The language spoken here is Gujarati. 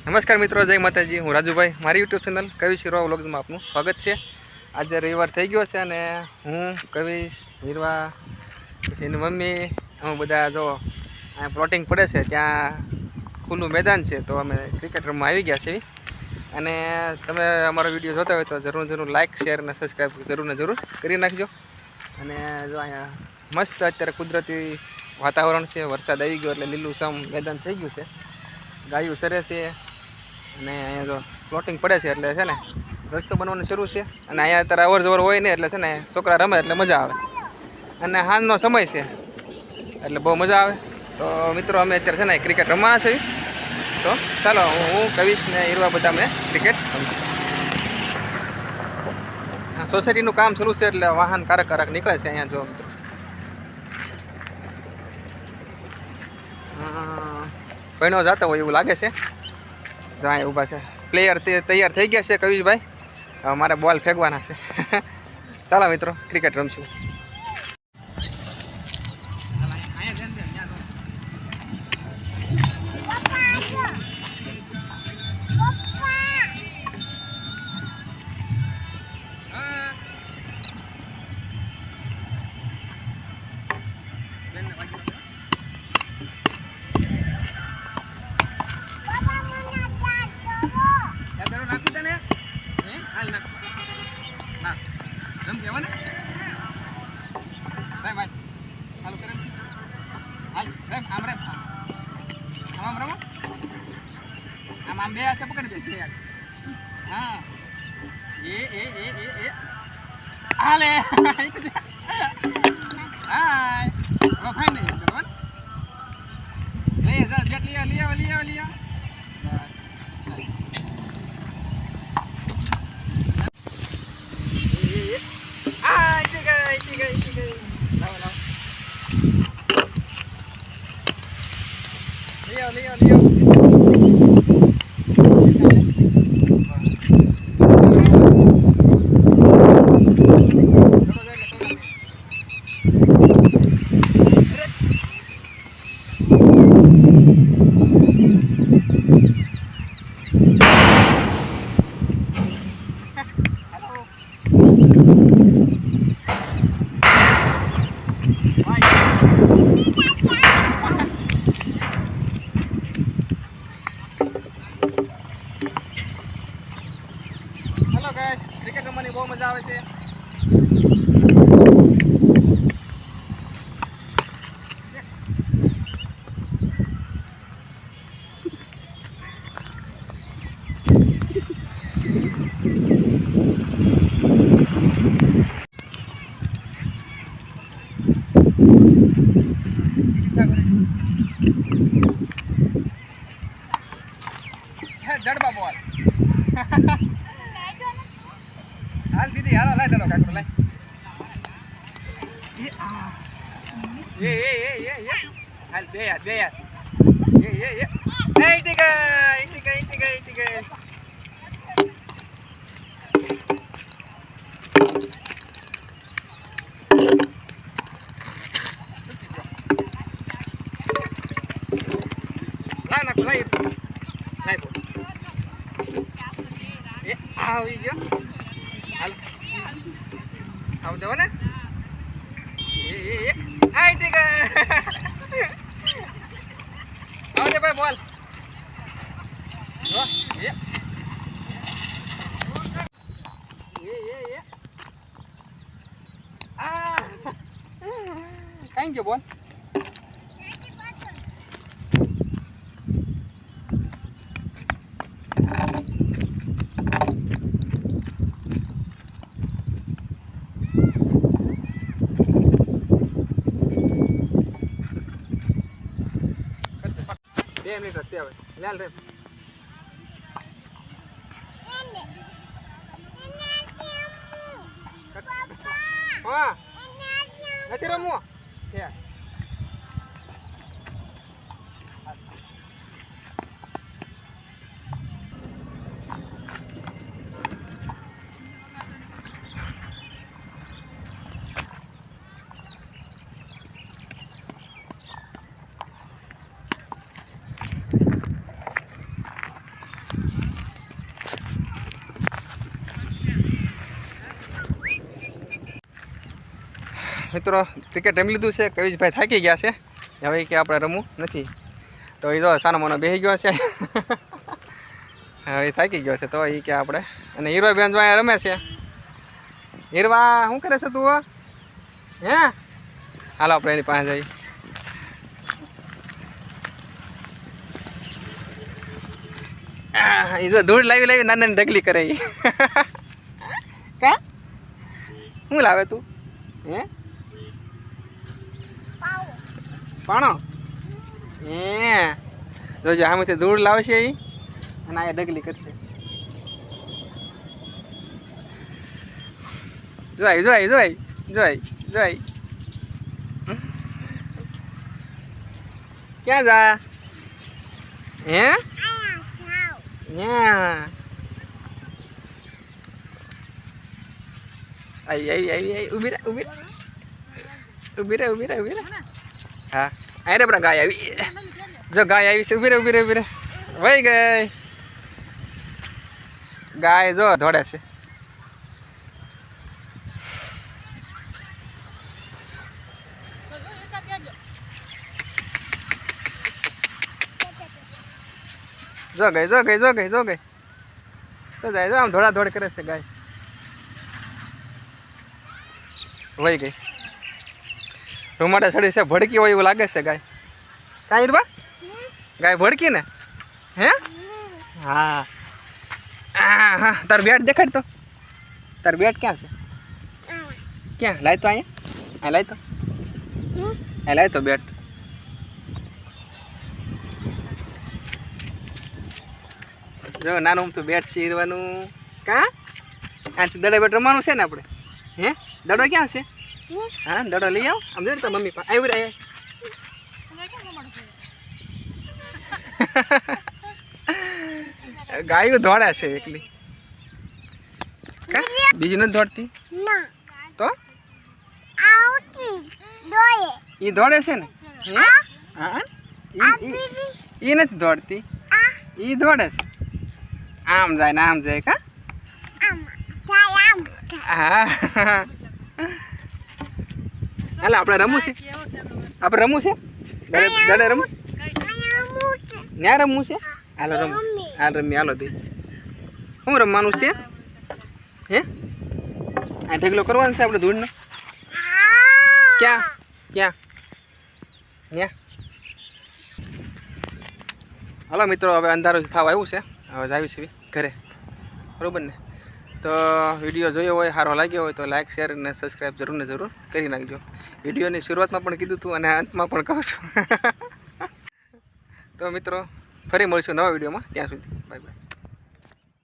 નમસ્કાર મિત્રો, જય માતાજી. હું રાજુભાઈ, મારી યુટ્યુબ ચેનલ કવિશ હીરવા વ્લોગ્સમાં આપનું સ્વાગત છે. આજે રવિવાર થઈ ગયો છે અને હું કવિશ હીરવા પછી એની મમ્મી અમે બધા જો અહીંયા પ્લોટિંગ પડે છે, ત્યાં ખુલ્લું મેદાન છે, તો અમે ક્રિકેટ રમવા આવી ગયા છીએ. અને તમે અમારો વિડીયો જોતા હોય તો જરૂર લાઇક, શેર અને સબસ્ક્રાઈબ જરૂર કરી નાખજો. અને જો અહીંયા મસ્ત અત્યારે કુદરતી વાતાવરણ છે, વરસાદ આવી ગયો એટલે લીલુંછમ મેદાન થઈ ગયું છે, ગાયું સરે છે અને અહીંયા જો પ્લોટિંગ પડે છે એટલે છે ને રસ્તો બનવાનું શરૂ છે. અને અહીંયા અત્યારે અવર જવર હોય ને એટલે છે ને છોકરા રમે એટલે મજા આવે. અને હાંજનો સમય છે એટલે બહુ મજા આવે. તો મિત્રો અમે અત્યારે છે ને ક્રિકેટ રમવાના છીએ. તો ચાલો હું કવિશ ને હીરવા બધા અમે ક્રિકેટ રમશું. સોસાયટીનું કામ શરૂ છે એટલે વાહન કારક નીકળે છે અહીંયા. જો પૈણો જતો હોય એવું લાગે છે. જો અહીંયા ઊભા છે પ્લેયર, તે તૈયાર થઈ ગયા છે કવિશભાઈ. હવે મારે બોલ ફેંકવાના છે. ચાલો મિત્રો ક્રિકેટ રમશું. આમ બે હાથે પકડી દે. હા એ હાલે. હાય હવે ફાઈન નહીં બરાબર. લે જા જેટ લઈ આવ. Leo. હેલો ગાઈસ, ક્રિકેટ રમવાની બહુ મજા આવે છે. જડબા બોલ. હાલ દીદી, હાલો લાય ચાલો કાકરો લાય. એ હાલ બે યાર એ ઈટી ગઈ. લાય બોલ. એ આવી ગયો. હાલ આવ જવો ને. આઈટી ગઈ. આવજે ભાઈ બોલ. કઈ ગયો બોલ. બે મિનિટ છે હવે. લાલ રે. હા નથી રમવું. મિત્રો ક્રિકેટ રમી લીધું છે. કવિશભાઈ થાકી ગયા છે, હવે કે આપણે રમવું નથી. તો એ તો સાનો મોનો બેસી ગયો છે. હવે થાકી ગયો છે તો એ કે આપણે. અને હીરવા બેન જો અહીંયા રમે છે. હીરવા શું કરે છે તું? હે હાલો આપણે એની પાસે જઈએ. એ જો ધૂળ લાવી નાની નાની ઢગલી કરે. કા શું લાવે તું? હે પાણો? હે જોજો આમાંથી ધૂળ લાવશે એ અને આ ઢગલી કરશે. જોઈ જોઈ જોઈ જોઈ જોઈ ક્યાં જા? હે आई उभी रे हाँ अरे बड़ा गाय आई जो गाय आई से उभी रे वही गई गाय जो दौड़े से जो गई तो जाए जो हम दौड़ा दौड़ करे से गाय वही गई. રૂમાડા ચડી છે ભડકી હોય એવું લાગે છે ગાય. કાંઈ બા ગાય ભડકી ને? હે હા હા તાર બેટ દેખાડ તો. તાર બેટ ક્યાં છે? ક્યાં લાય તો અહીંયા? આ લાય તો આ લાય તો બેટ. જો નાનું તો બેટ ચીરવાનું. કાં આથી દડે બેટ રમવાનું છે ને આપણે? હે દડો ક્યાં છે? હા દડો લઈ આવ. આમ જોઈ તો મમ્મી પાસે આવી રહ્યા. ગાયું દોડે છે એકલી. બીજી નથી દોડતી તો એ દોડે છે ને? હા એ નથી દોડતી, એ દોડે છે. આમ જાય ને આમ જાય. કા હા હાલ આપણે રમવું છે. આપણે રમવું છે દડે રમવું ત્યાં રમવું છે. હાલો રમવું. હાલ રમી હાલો બે. શું રમવાનું છે? હે આ ઢગલો કરવાનો છે આપણે ધૂળનો? ક્યાં ક્યાં ત્યાં? હાલો મિત્રો હવે અંધારું થવા આવ્યું છે. હવે જાવી છે ઘરે બરાબર ને? તો વિડીયો જોયો હોય, સારો લાગ્યો હોય તો લાઇક શેર અને સબસ્ક્રાઈબ જરૂર ને જરૂર કરી નાખજો. વિડીયોની શરૂઆતમાં પણ કીધું હતું અને અંતમાં પણ કહું છું. તો મિત્રો ફરી મળીશું નવા વિડીયોમાં. ત્યાં સુધી બાય બાય.